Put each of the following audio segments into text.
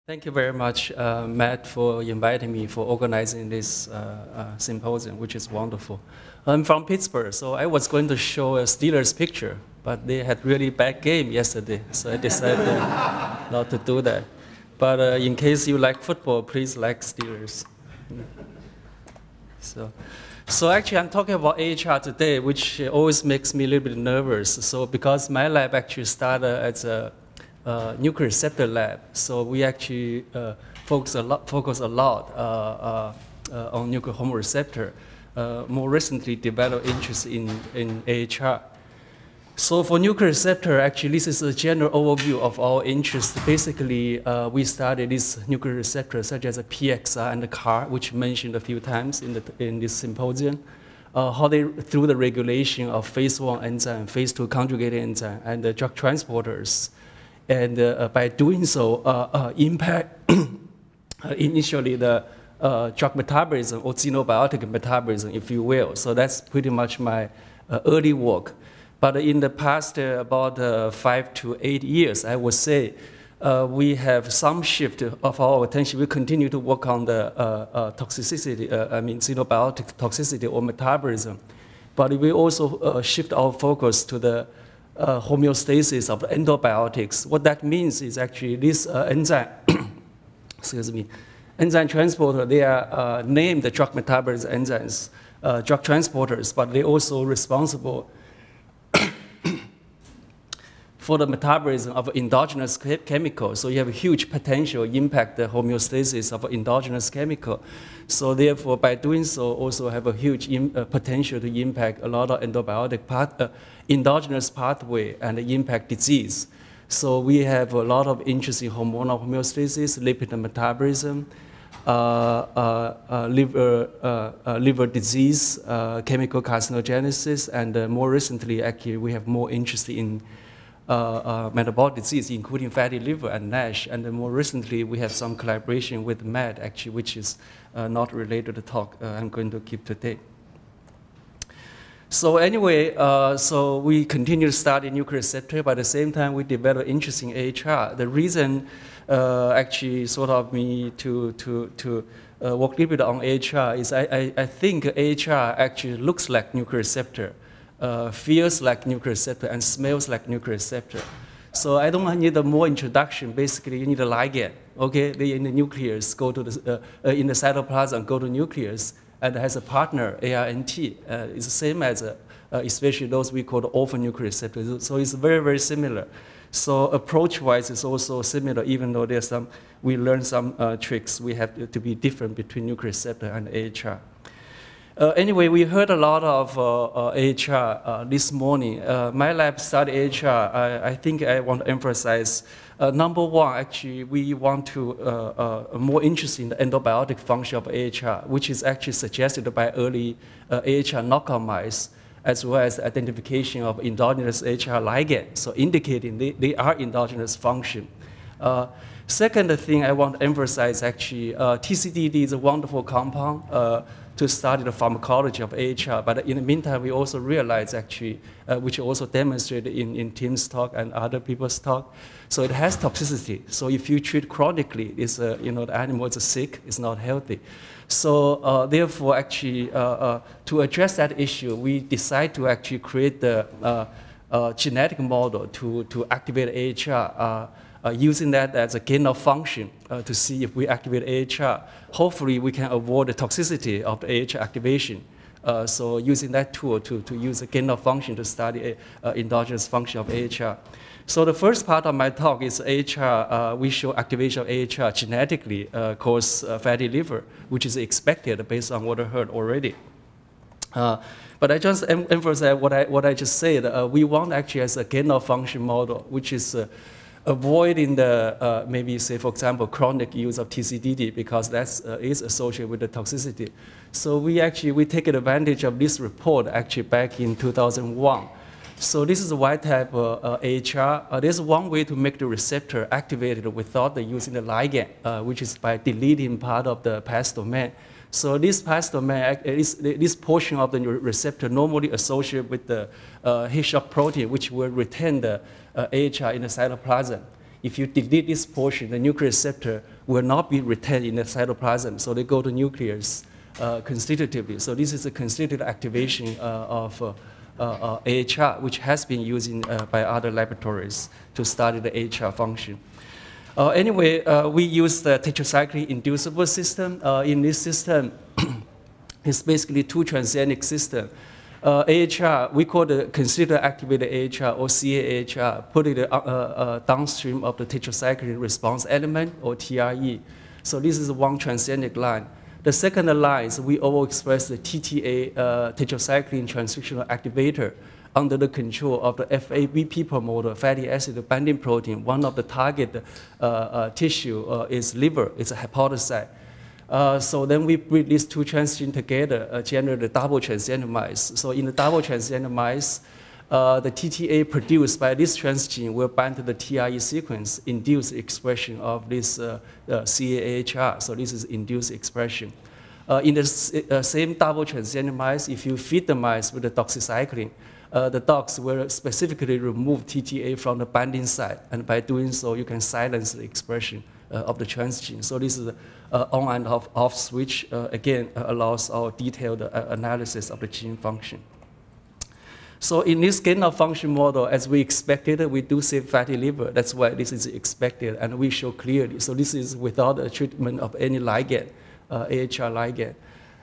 Thank you very much, Matt, for inviting me for organizing this symposium, which is wonderful. I'm from Pittsburgh, so I was going to show a Steelers picture, but they had really bad game yesterday, so I decided not to do that. But in case you like football, please like Steelers. So actually, I'm talking about AhR today, which always makes me a little bit nervous. So because my lab actually started as a nuclear receptor lab, so we actually focus a lot on nuclear hormone receptor. More recently, developed interest in AhR. So for nuclear receptor, actually, this is a general overview of our interest. Basically, we studied these nuclear receptors such as a PXR and the CAR, which mentioned a few times in this symposium. How they, through the regulation of phase 1 enzyme, phase 2 conjugated enzyme, and the drug transporters, and by doing so, impact initially the drug metabolism or xenobiotic metabolism, if you will. So that's pretty much my early work. But in the past about 5 to 8 years, I would say, we have some shift of our attention. We continue to work on the toxicity, xenobiotic toxicity or metabolism. But we also shift our focus to the homeostasis of endobiotics. What that means is actually this enzyme, excuse me, enzyme transporter, they are named the drug metabolism enzymes, drug transporters, but they're also responsible for the metabolism of endogenous chemical. So you have a huge potential impact the homeostasis of endogenous chemical. So therefore, by doing so, also have a huge potential to impact a lot of endobiotic endogenous pathway and impact disease. So we have a lot of interest in hormonal homeostasis, lipid metabolism, liver disease, chemical carcinogenesis, and more recently, actually, we have more interest in metabolic disease, including fatty liver and NASH. And then more recently, we have some collaboration with Matt, actually, which is not related to the talk I'm going to keep today. So anyway, so we continue to study nuclear receptor, but at the same time, we develop interest in AhR. The reason actually sort of me to work a little bit on AhR is I think AhR actually looks like nuclear receptor, feels like nuclear receptor, and smells like nuclear receptor. So I don't need a more introduction. Basically, you need a ligand. Okay, they in the nucleus go to the in the cytoplasm go to nucleus and has a partner ARNT. It's the same as especially those we call the orphan nuclear receptors. So it's very, very similar. So approach-wise, it's also similar, even though there's some we learned some tricks. We have to be different between nuclear receptor and AhR. Anyway, we heard a lot of AhR this morning. My lab studied AhR. I think I want to emphasize, number one, actually, we want to more interest in the endobiotic function of AhR, which is actually suggested by early AhR knockout mice, as well as the identification of endogenous AhR ligand, so indicating they are endogenous function. Second thing I want to emphasize, actually, TCDD is a wonderful compound to study the pharmacology of AhR. But in the meantime, we also realize, actually, which also demonstrated in Tim's talk and other people's talk, so it has toxicity. So if you treat chronically, it's, the animal is sick, it's not healthy. So therefore, actually, to address that issue, we decide to actually create the genetic model to activate AhR. Using that as a gain of function to see if we activate AhR. Hopefully, we can avoid the toxicity of the AhR activation. So using that tool to use a gain of function to study endogenous function of AhR. So the first part of my talk is AhR. We show activation of AhR genetically cause fatty liver, which is expected based on what I heard already. But I just emphasize what I just said. We want actually as a gain of function model, which is avoiding the, maybe say, for example, chronic use of TCDD, because that is associated with the toxicity. So we take advantage of this report actually back in 2001. So this is a wild-type AhR. There's one way to make the receptor activated without using the ligand, which is by deleting part of the PAS domain. So this PAS domain, this portion of the receptor normally associated with the heat shock protein, which will retain the AhR in the cytoplasm. If you delete this portion, the nuclear receptor will not be retained in the cytoplasm, so they go to nucleus constitutively. So this is a constitutive activation of AhR, which has been used by other laboratories to study the AhR function. Anyway, we use the tetracycline inducible system. In this system, it's basically two transgenic system. AhR, we call the consider activated AhR or CAHR, put it downstream of the tetracycline response element or TRE. So this is one transgenic line. The second line is we overexpress the TTA tetracycline transcriptional activator under the control of the FABP promoter, fatty acid binding protein. One of the target tissue is liver, it's a hepatocyte. So then we bring these two transgenes together, generate the double transgenic mice. So in the double transgenic mice, the TTA produced by this transgene will bind to the TRE sequence, induce expression of this CAHR. So this is induced expression. In the same double transgenic mice, if you feed the mice with the doxycycline, the dogs will specifically remove TTA from the binding site, and by doing so, you can silence the expression of the transgene. So this is on and off switch, again, allows our detailed analysis of the gene function. So in this gain of function model, as we expected, we do see fatty liver. That's why this is expected, and we show clearly. So this is without a treatment of any ligand, AhR ligand.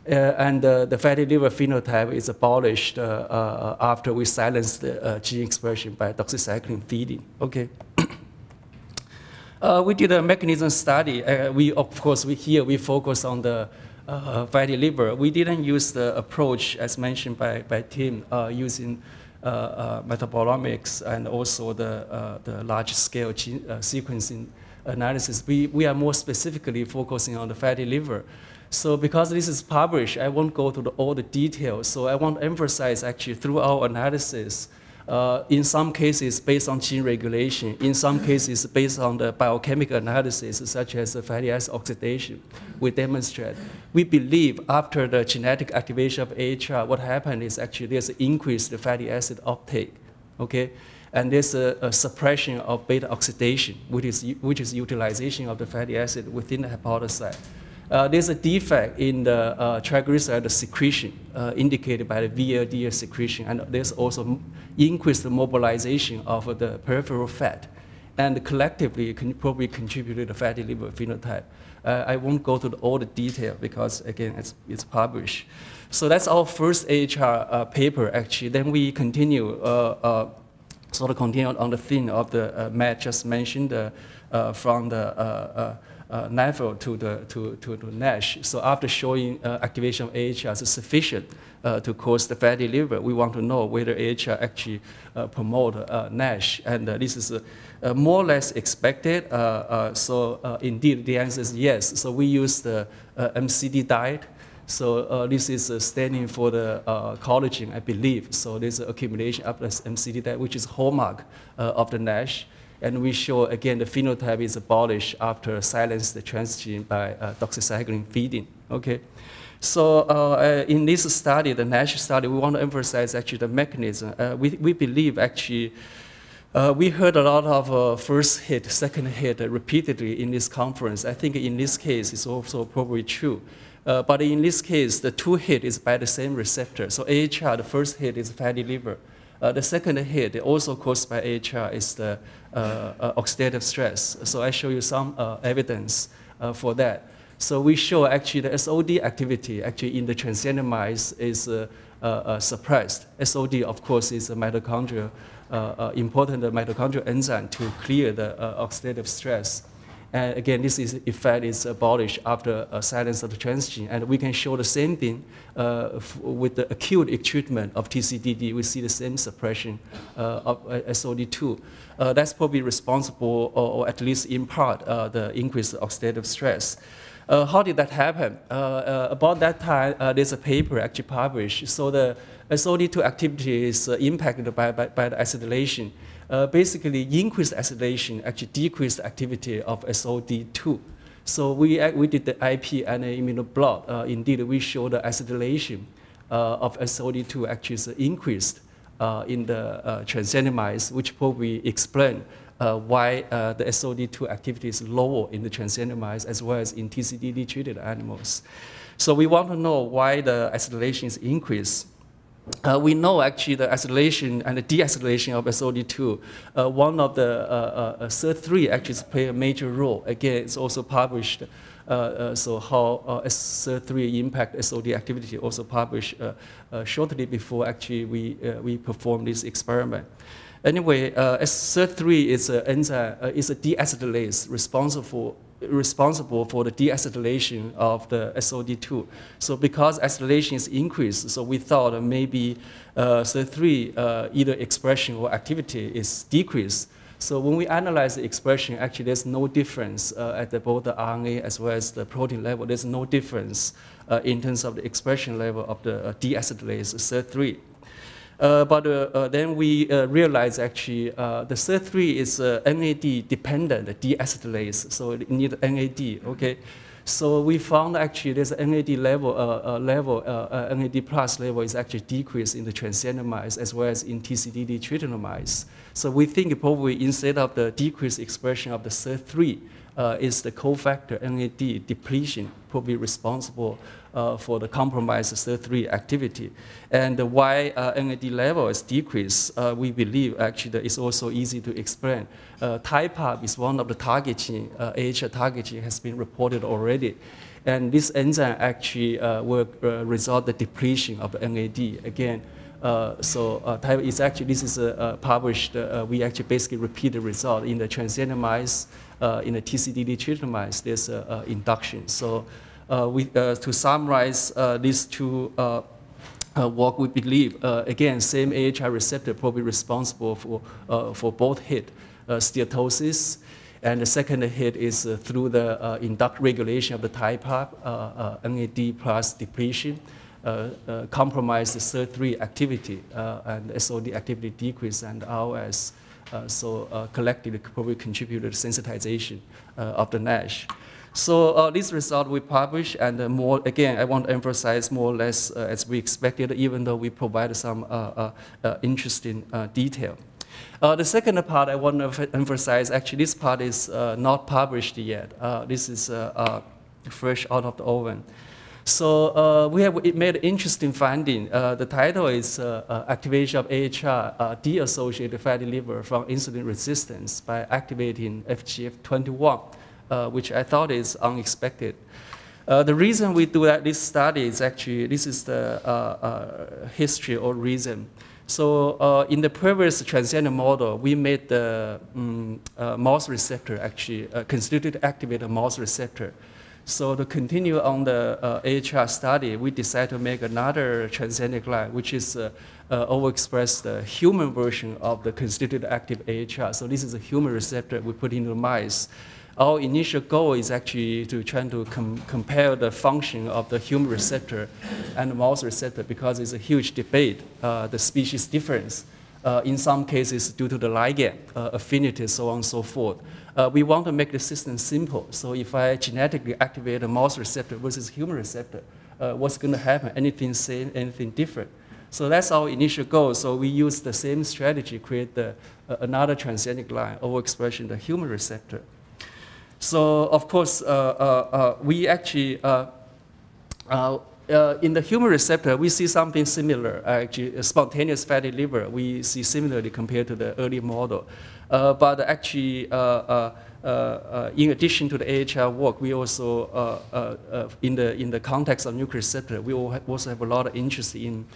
And the fatty liver phenotype is abolished after we silence the gene expression by doxycycline feeding. Okay. We did a mechanism study. Of course, here we focus on the fatty liver. We didn't use the approach as mentioned by Tim using metabolomics and also the large-scale sequencing analysis. We are more specifically focusing on the fatty liver. So because this is published, I won't go through all the details. So I want to emphasize actually through our analysis, in some cases based on gene regulation, in some cases based on the biochemical analysis, such as the fatty acid oxidation, we demonstrate. We believe after the genetic activation of AhR, what happened is actually there's an increased fatty acid uptake, okay? And there's a suppression of beta oxidation, which is utilization of the fatty acid within the hepatocyte. There's a defect in the triglyceride secretion indicated by the VLDL secretion, and there's also increased mobilization of the peripheral fat, and collectively can probably contribute to the fatty liver phenotype. I won't go to all the detail because, again, it's published. So that's our first AhR paper, actually. Then we continue, sort of continue on the theme of the Matt just mentioned from the NAFL to NASH. So after showing activation of AhR is sufficient to cause the fatty liver, we want to know whether AhR actually promote NASH. And this is more or less expected. So indeed, the answer is yes. So we use the MCD diet. So this is standing for the collagen, I believe. So there's accumulation of this MCD diet, which is hallmark of the NASH. And we show, again, the phenotype is abolished after silence the transgene by doxycycline feeding. Okay. So in this study, the NASH study, we want to emphasize actually the mechanism. We believe actually, we heard a lot of first hit, second hit repeatedly in this conference. I think in this case, it's also probably true. But in this case, the two hit is by the same receptor. So AhR, the first hit is fatty liver. The second hit, also caused by AhR, is the oxidative stress. So I show you some evidence for that. So we show actually the SOD activity actually in the transgenic mice is suppressed. SOD, of course, is a mitochondrial, important mitochondrial enzyme to clear the oxidative stress. And again, this effect is abolished after silence of the transgene. And we can show the same thing with the acute treatment of TCDD. We see the same suppression of SOD2. That's probably responsible, or at least in part, the increased oxidative stress. How did that happen? About that time, there's a paper actually published. So the SOD2 activity is impacted by the acetylation. Basically, increased acetylation actually decreased activity of SOD2. So we did the IP and immunoblot. Indeed, we show the acetylation of SOD2 actually is increased in the transgenic mice, which probably explain why the SOD2 activity is lower in the transgenic mice as well as in TCDD treated animals. So we want to know why the acetylation is increased. We know actually the acetylation and the deacetylation of SOD2, one of the SIR3 actually play a major role. Again, it's also published. So how SIR3 impact SOD activity also published shortly before actually we performed this experiment. Anyway, SIR3 is an enzyme, is a deacetylase responsible for the deacetylation of the SOD2. So because acetylation is increased, so we thought maybe SIR3 either expression or activity is decreased. So when we analyze the expression, actually there's no difference at both the RNA as well as the protein level. There's no difference in terms of the expression level of the deacetylase SIR3. But then we realized actually the SIR3 is NAD dependent deacetylase, so it needs NAD. Okay, so we found actually there's a NAD level, NAD plus level is actually decreased in the transgenic mice as well as in TCDD treated mice. So we think probably instead of the decreased expression of the SIR3 is the cofactor NAD depletion probably responsible for the compromised SIR3 activity. And why NAD level is decreased, we believe actually that it's also easy to explain. TIPAP is one of the targeting, AhR targeting has been reported already. And this enzyme actually will result the depletion of the NAD. Again, it's actually, this is published, we actually basically repeat the result in the transgenic mice, in the TCDD treated mice, there's induction. So to summarize these two work, we believe, again, same AhR receptor probably responsible for both hit, steatosis, and the second hit is through the induct regulation of the TIPAP, NAD plus depletion, compromise the SIR3 activity, and SOD activity decrease, and ROS. So collectively probably contributed to sensitization of the NASH. So this result we published, and more, again, I want to emphasize more or less as we expected, even though we provided some interesting detail. The second part I want to emphasize, actually this part is not published yet. This is fresh out of the oven. So we have made an interesting finding. The title is Activation of AhR de-associated fatty liver from insulin resistance by activating FGF21, which I thought is unexpected. The reason we do this study is actually, this is the history or reason. So in the previous transgenic model, we made the mouse receptor actually constituted activated mouse receptor. So to continue on the AhR study, we decided to make another transgenic line, which is overexpress the human version of the constituted active AhR. So this is a human receptor we put into the mice. Our initial goal is actually to try to compare the function of the human receptor and the mouse receptor, because it's a huge debate, the species difference. In some cases due to the ligand, affinity, so on and so forth. We want to make the system simple. So if I genetically activate a mouse receptor versus human receptor, what's going to happen? Anything same, anything different? So that's our initial goal. So we use the same strategy, create another transgenic line, overexpression the human receptor. So of course, we actually, in the human receptor, we see something similar. Actually, a spontaneous fatty liver, we see similarly compared to the early model. But actually, in addition to the AhR work, we also, in the context of nuclear receptor, we also have a lot of interest in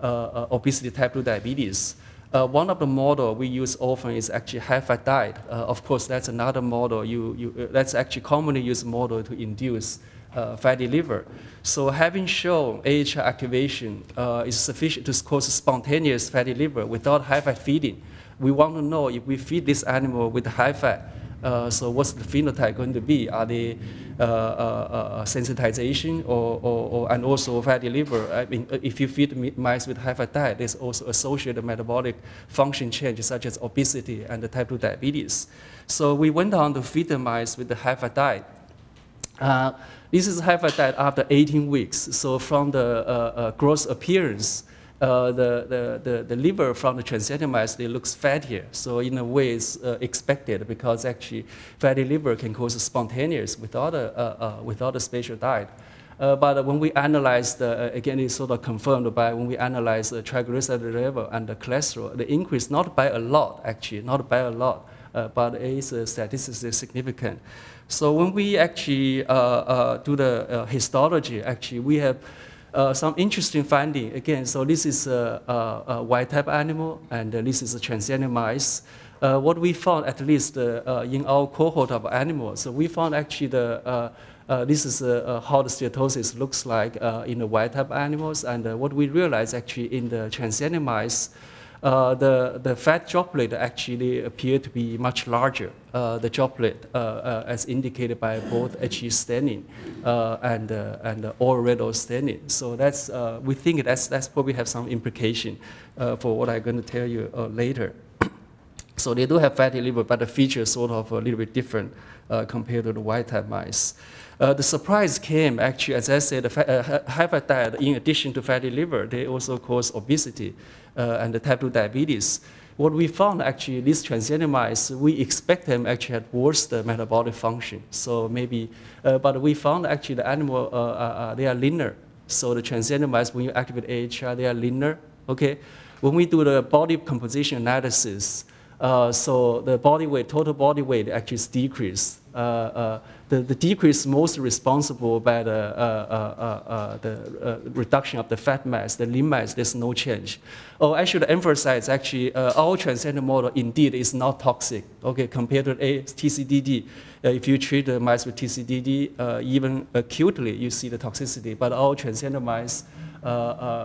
obesity type 2 diabetes. One of the model we use often is actually high-fat diet. Of course, that's another model. That's actually commonly used model to induce fatty liver. So having shown AhR activation is sufficient to cause spontaneous fatty liver without high-fat feeding, we want to know if we feed this animal with high-fat, so what's the phenotype going to be? Are they sensitization and also fatty liver? I mean, if you feed mice with high-fat diet, there's also associated metabolic function changes such as obesity and the type 2 diabetes. So we went on to feed the mice with the high-fat diet. This is high-fat diet after 18 weeks. So from the gross appearance, the liver from the transgenic mice, it looks fattier. So in a way, it's expected because actually fatty liver can cause spontaneous without a spatial diet. But when we analyze again, it's sort of confirmed by when we analyze the triglyceride level and the cholesterol, the increase not by a lot, actually, not by a lot, but it is statistically significant. So when we actually do the histology, actually, we have some interesting finding. Again, so this is a wild-type animal, and this is a transgenic mice. What we found, at least in our cohort of animals, so we found actually this is how the steatosis looks like in the wild-type animals, and what we realized actually in the transgenic mice, the fat droplet actually appeared to be much larger. The droplet, as indicated by both HE staining and oral renal staining. So that's we think that's probably have some implication for what I'm going to tell you later. So they do have fatty liver, but the features sort of a little bit different compared to the wild-type mice. The surprise came actually, as I said, the high-fat diet, in addition to fatty liver, they also cause obesity and the type 2 diabetes. What we found actually, these transgenic mice, we expect them actually had worse metabolic function. So maybe, but we found actually the animal, they are leaner. So the transgenic mice, when you activate AhR, they are leaner. Okay, when we do the body composition analysis, so the body weight, total body weight actually is decreased. The decrease most responsible by the reduction of the fat mass, the lean mass, there's no change. Oh, I should emphasize actually our transgenic model indeed is not toxic, okay, compared to TCDD. If you treat the mice with TCDD, even acutely, you see the toxicity, but our transgenic mice,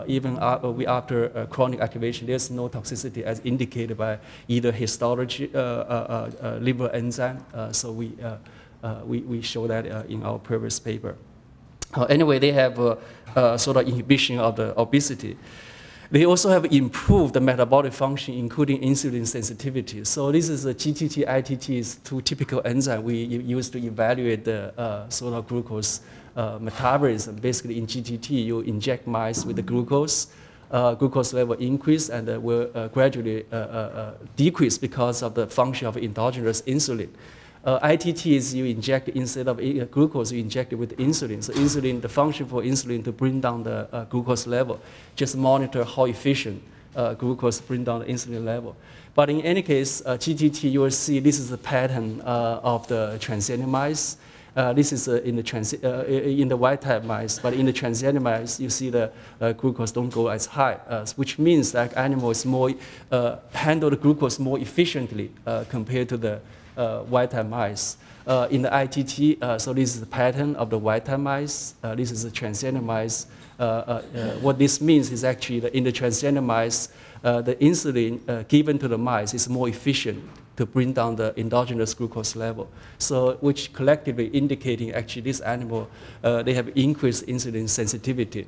even after chronic activation, there's no toxicity as indicated by either histology, liver enzyme. So we show that in our previous paper. Anyway, they have sort of inhibition of the obesity. They also have improved the metabolic function, including insulin sensitivity. So this is a GTT, ITT is two typical enzymes we use to evaluate the sort of glucose metabolism. Basically, in GTT, you inject mice with the glucose. Glucose level increase and will gradually decrease because of the function of endogenous insulin. ITT is you inject, instead of glucose, you inject it with insulin. So insulin, the function for insulin to bring down the glucose level, just monitor how efficient glucose bring down the insulin level. But in any case, GTT, you will see this is the pattern of the transgenic mice. This is in the wild-type mice, but in the transgenic mice, you see the glucose don't go as high, which means that animals handle the glucose more efficiently compared to the wild-type mice. In the ITT, so this is the pattern of the wild-type mice. This is the transgenic mice. What this means is actually that in the transgenic mice, the insulin given to the mice is more efficient to bring down the endogenous glucose level. So, which collectively indicating actually this animal, they have increased insulin sensitivity.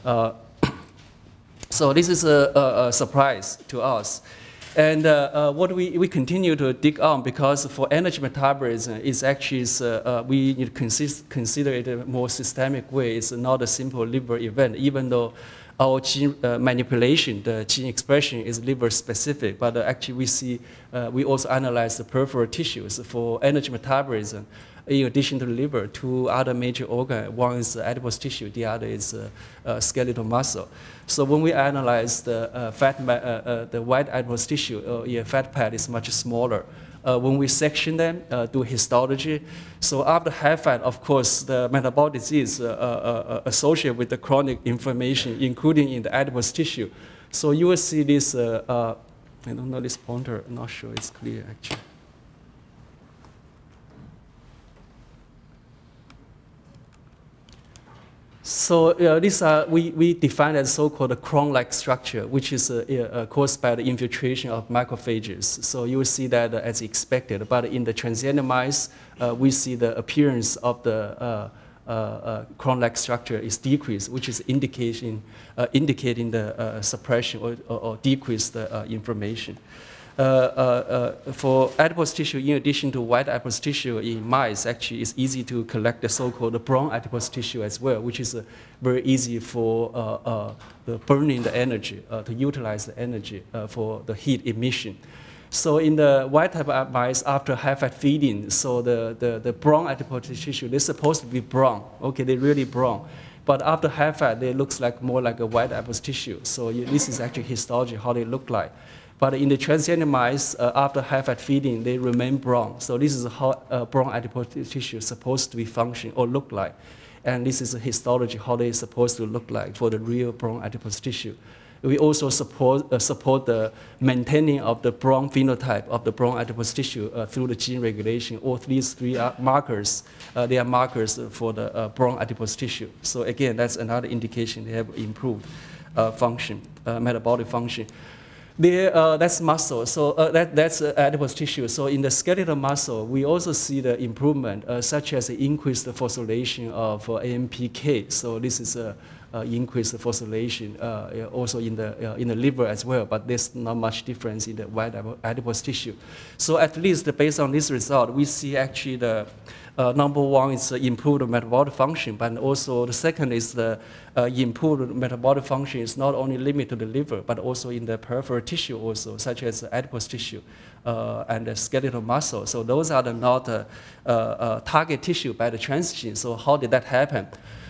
So this is a surprise to us. And what we continue to dig on, because for energy metabolism, it's actually, we need to consider it a more systemic way. It's not a simple liver event, even though our gene manipulation, the gene expression is liver specific, but actually we see, we also analyze the peripheral tissues for energy metabolism. In addition to the liver, two other major organs, one is adipose tissue, the other is skeletal muscle. So when we analyze the the white adipose tissue, fat pad is much smaller. When we section them, do histology, so after high fat, of course, the metabolic disease associated with the chronic inflammation, including in the adipose tissue. So you will see this, I don't know this pointer, I'm not sure it's clear actually. So we define as so-called Crohn-like structure, which is caused by the infiltration of macrophages. So you will see that as expected. But in the transgenic mice, we see the appearance of the Crohn-like structure is decreased, which is indicating the suppression or decreased inflammation. for adipose tissue, in addition to white adipose tissue in mice, actually it's easy to collect the so-called brown adipose tissue as well, which is very easy for the burning the energy, to utilize the energy for the heat emission. So in the white type of mice, after high-fat feeding, so the brown adipose tissue, they're supposed to be brown. Okay, they're really brown. But after high-fat, they looks like more like a white adipose tissue. So this is actually histology, how they look like. But in the transgenic mice, after high-fat feeding, they remain brown. So this is how brown adipose tissue is supposed to be function or look like. And this is a histology, how they're supposed to look like for the real brown adipose tissue. We also support the maintaining of the brown phenotype of the brown adipose tissue through the gene regulation. All these three are markers. They are markers for the brown adipose tissue. So again, that's another indication they have improved function, metabolic function. That's muscle, so that's adipose tissue. So in the skeletal muscle, we also see the improvement, such as the increased phosphorylation of AMPK. So this is increased phosphorylation also in the liver as well, but there's not much difference in the white adipose tissue. So at least based on this result, we see actually the number one is improved metabolic function, but also the second is the improved metabolic function is not only limited to the liver, but also in the peripheral tissue also, such as the adipose tissue and the skeletal muscle. So those are not target tissue by the transgene. So how did that happen?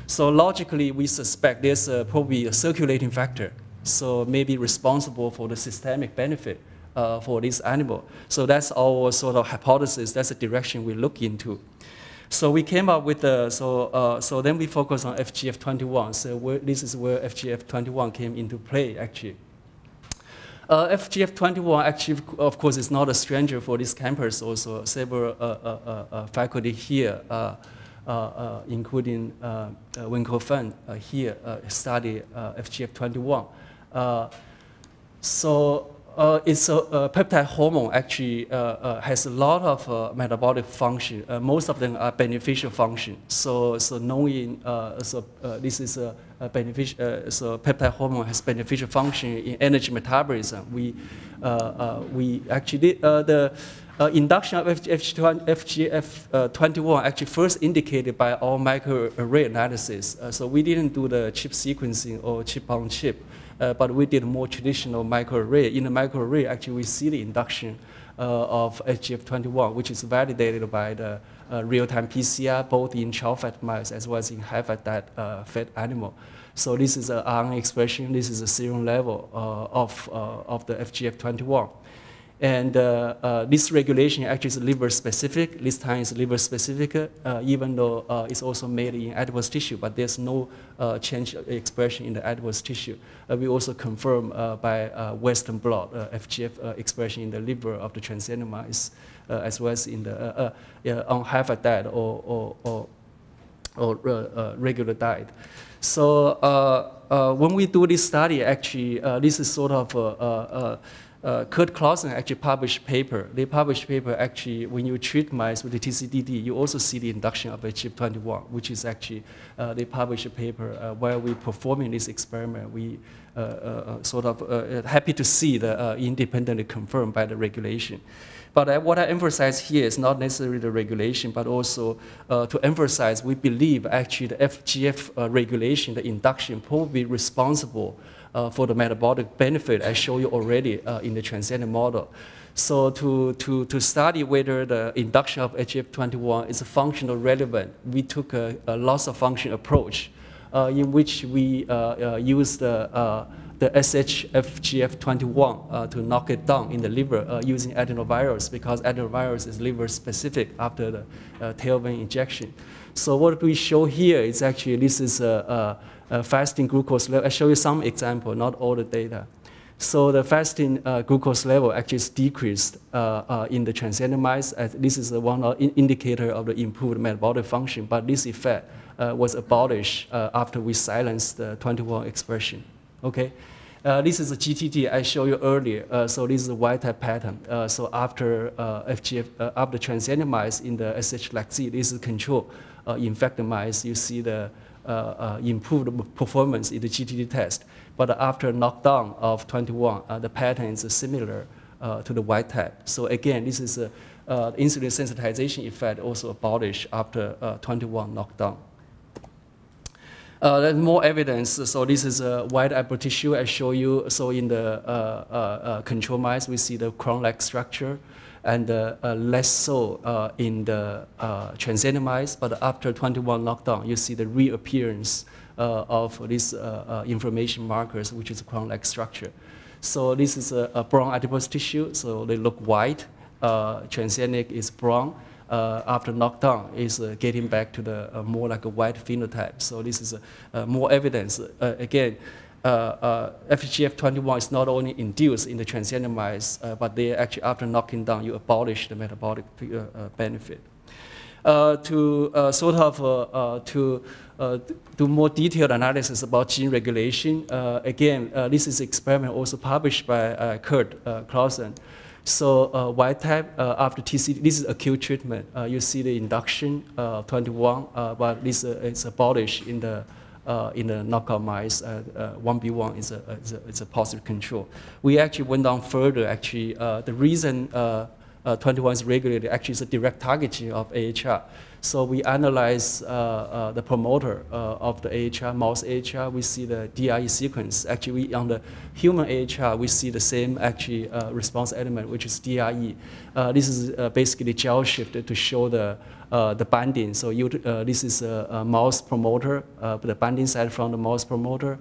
So logically, we suspect there's probably a circulating factor, so maybe responsible for the systemic benefit for this animal. So that's our sort of hypothesis. That's the direction we look into. So we came up with so then we focus on FGF21. So this is where FGF21 came into play, actually. FGF21 actually, of course, is not a stranger for this campus. Also, several faculty here, including Winkle Fan here, study FGF21. It's a peptide hormone actually has a lot of metabolic function. Most of them are beneficial function. So knowing this is a beneficial, so peptide hormone has beneficial function in energy metabolism. We actually did the induction of FGF21 actually first indicated by our microarray analysis. So we didn't do the chip sequencing or chip-on-chip. But we did more traditional microarray. In the microarray, actually, we see the induction of FGF21, which is validated by the real-time PCR, both in child-fat mice as well as in high-fat fat animal. So this is an RNA expression. This is a serum level of the FGF21. And this regulation actually is liver-specific. This time is liver-specific, even though it's also made in adipose tissue, but there's no change expression in the adipose tissue. We also confirm by Western blot FGF expression in the liver of the transgenic mice, as well as in the on high-fat diet or regular diet. So when we do this study, actually, this is sort of Kurt Clausen actually published paper. They published paper actually when you treat mice with the TCDD, you also see the induction of FGF21, which is actually, they published a paper where we performing this experiment. We sort of happy to see the independently confirmed by the regulation. But what I emphasize here is not necessarily the regulation, but also to emphasize we believe actually the FGF regulation, the induction, probably responsible for the metabolic benefit I showed you already in the transgenic model. So to study whether the induction of FGF21 is functional relevant, we took a loss-of-function approach in which we used the SHFGF21 to knock it down in the liver using adenovirus, because adenovirus is liver-specific after the tail vein injection. So what we show here is actually this is a fasting glucose level. I show you some example, not all the data. So the fasting glucose level actually is decreased in the transgenic mice. This is one indicator of the improved metabolic function, but this effect was abolished after we silenced the 21 expression. Okay. This is a GTT I showed you earlier. So this is a wild-type pattern. So after after transgenic mice in the SH-LAC-Z, this is control. Infected mice, you see the improved performance in the GTT test. But after knockdown of 21, the pattern is similar to the wild type. So again, this is a insulin sensitization effect also abolished after 21 knockdown. There's more evidence. So this is a white apple tissue I show you. So in the control mice, we see the crown-like structure, and less so in the transgenic mice. But after 21 knockdown, you see the reappearance of these inflammation markers, which is crown-like structure. So this is a brown adipose tissue. So they look white. Transgenic is brown. After knockdown is getting back to the more like a white phenotype. So this is more evidence. Again, FGF21 is not only induced in the transgenic mice, but they actually, after knocking down, you abolish the metabolic benefit. To do more detailed analysis about gene regulation, again, this is experiment also published by Kurt Clausen. So wild type after TCD, this is acute treatment. You see the induction 21, but this is abolished in the knockout mice. 1B1 is a positive control. We actually went down further. Actually, the reason 21 is regulated actually is a direct targeting of AhR. So we analyze the promoter of the AhR, mouse AhR. We see the DRE sequence. Actually, on the human AhR, we see the same actually response element, which is DRE. This is basically gel shifted to show the binding. So this is a mouse promoter, the binding side from the mouse promoter.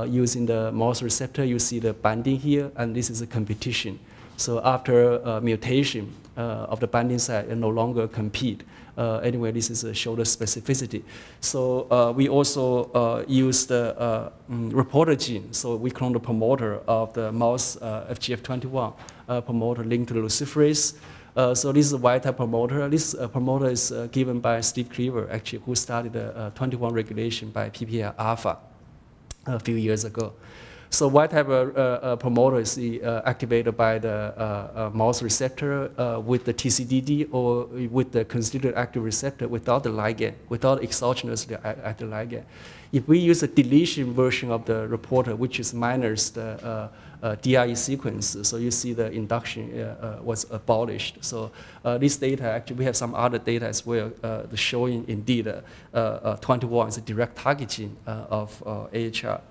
Using the mouse receptor, you see the binding here, and this is a competition. So after mutation of the binding site, it no longer compete. Anyway, this is a shoulder specificity. So we also use the reporter gene. So we clone the promoter of the mouse FGF21 promoter linked to the luciferase. So this is a wild type promoter. This promoter is given by Steve Cleaver, actually, who started the 21 regulation by PPAR alpha a few years ago. So wild type promoter is activated by the mouse receptor with the TCDD or with the constituted active receptor without the ligand, without exogenously active ligand. If we use a deletion version of the reporter, which is minus the DRE sequence, so you see the induction was abolished. So this data, actually, we have some other data as well showing indeed 21 is a direct targeting of AhR.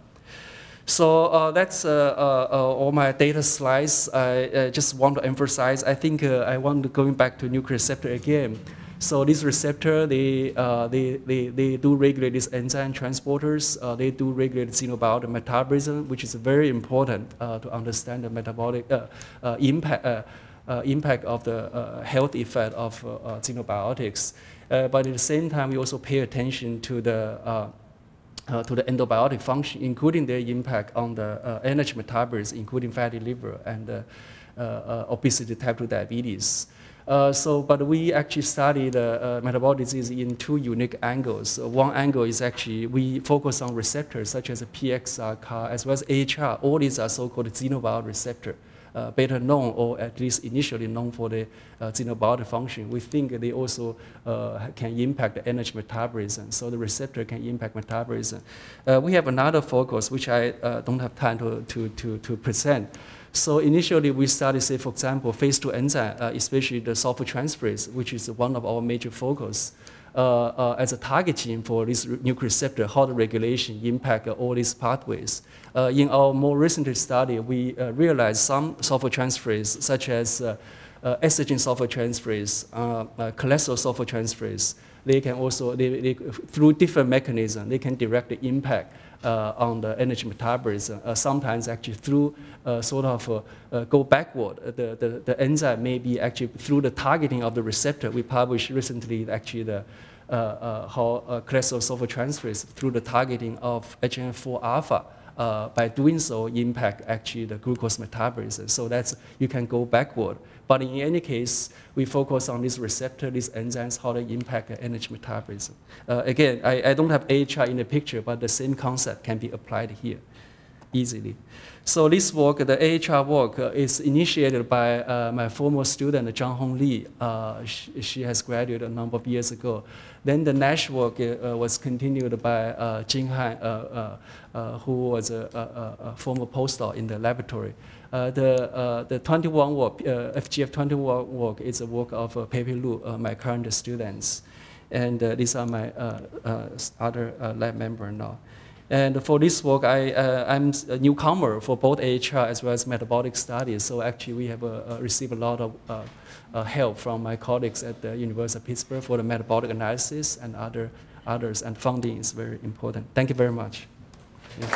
So that's all my data slides. I just want to emphasize, I think I want to going back to nuclear receptor again. So this receptor, they do regulate these enzyme transporters. They do regulate xenobiotic metabolism, which is very important to understand the metabolic impact of the health effect of xenobiotics. But at the same time, we also pay attention to the endobiotic function, including their impact on the energy metabolism, including fatty liver and obesity, type 2 diabetes. But we actually studied metabolic disease in two unique angles. One angle is actually we focus on receptors such as PXR, CAR, as well as AhR. All these are so-called xenobiotic receptor. Better known, or at least initially known for the xenobiotic function. We think they also can impact the energy metabolism, so the receptor can impact metabolism. We have another focus, which I don't have time to present. So initially, we studied, say, for example, phase 2 enzyme, especially the sulfotransferase, which is one of our major focus. As a targeting for this nuclear receptor, how the regulation impact all these pathways. In our more recent study, we realized some sulfotransferase, such as estrogen sulfotransferase, cholesterol sulfotransferase, they can also, through different mechanisms, they can direct the impact on the energy metabolism. Sometimes actually through go backward. The enzyme may be actually through the targeting of the receptor. We published recently actually the how cholesterol sulfotransferase through the targeting of HNF4 alpha. By doing so, impact actually the glucose metabolism. So that's, you can go backward. But in any case, we focus on this receptor, these enzymes, how they impact the energy metabolism. Again, I don't have AhR in the picture, but the same concept can be applied here. easily. So this work, the AhR work, is initiated by my former student, Zhang Hong Li. She has graduated a number of years ago. Then the NASH work was continued by Jing Han, who was a former postdoc in the laboratory. The 21 work, FGF21 work is a work of Pepe Lu, my current students. And these are my other lab members now. And for this work, I'm a newcomer for both AhR as well as metabolic studies. So actually, we have received a lot of help from my colleagues at the University of Pittsburgh for the metabolic analysis and others. And funding is very important. Thank you very much. Yeah.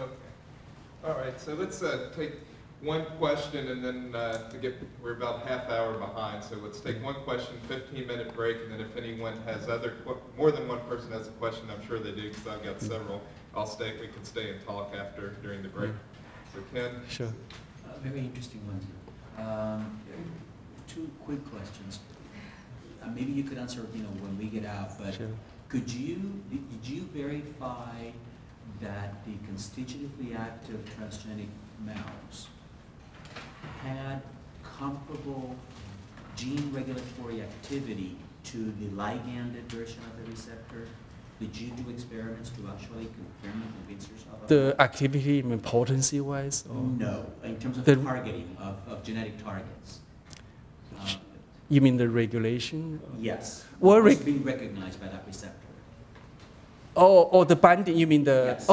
Okay. All right. So let's take one question, and then we're about half hour behind, so let's take one question, 15-minute break, and then if anyone has more than one person has a question, I'm sure they do, because I've got several, we can stay and talk during the break. So Ken? Sure. Very interesting one. Two quick questions. Maybe you could answer, when we get out, but sure. did you verify that the constitutively active transgenic mouse had comparable gene regulatory activity to the liganded version of the receptor? Did you do experiments to actually confirm and convince yourself of The activity, I mean, potency-wise? No, in terms of targeting of genetic targets. You mean the regulation? Yes. Well, it's being recognized by that receptor. Oh, the binding, you mean the... Yes.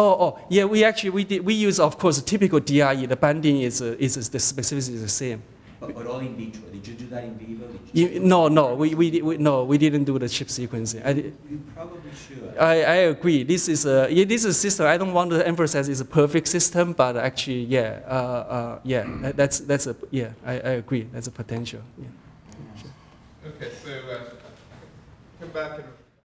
Yeah, we use, of course, typical DRE. The binding is the specificity is the same. But all in vitro. Did you do that in vivo? No, we didn't do the chip sequencing. You probably should. I agree. This is a system. I don't want to emphasize it's a perfect system, but actually, yeah, I agree. That's a potential. Yeah. Okay, so come back and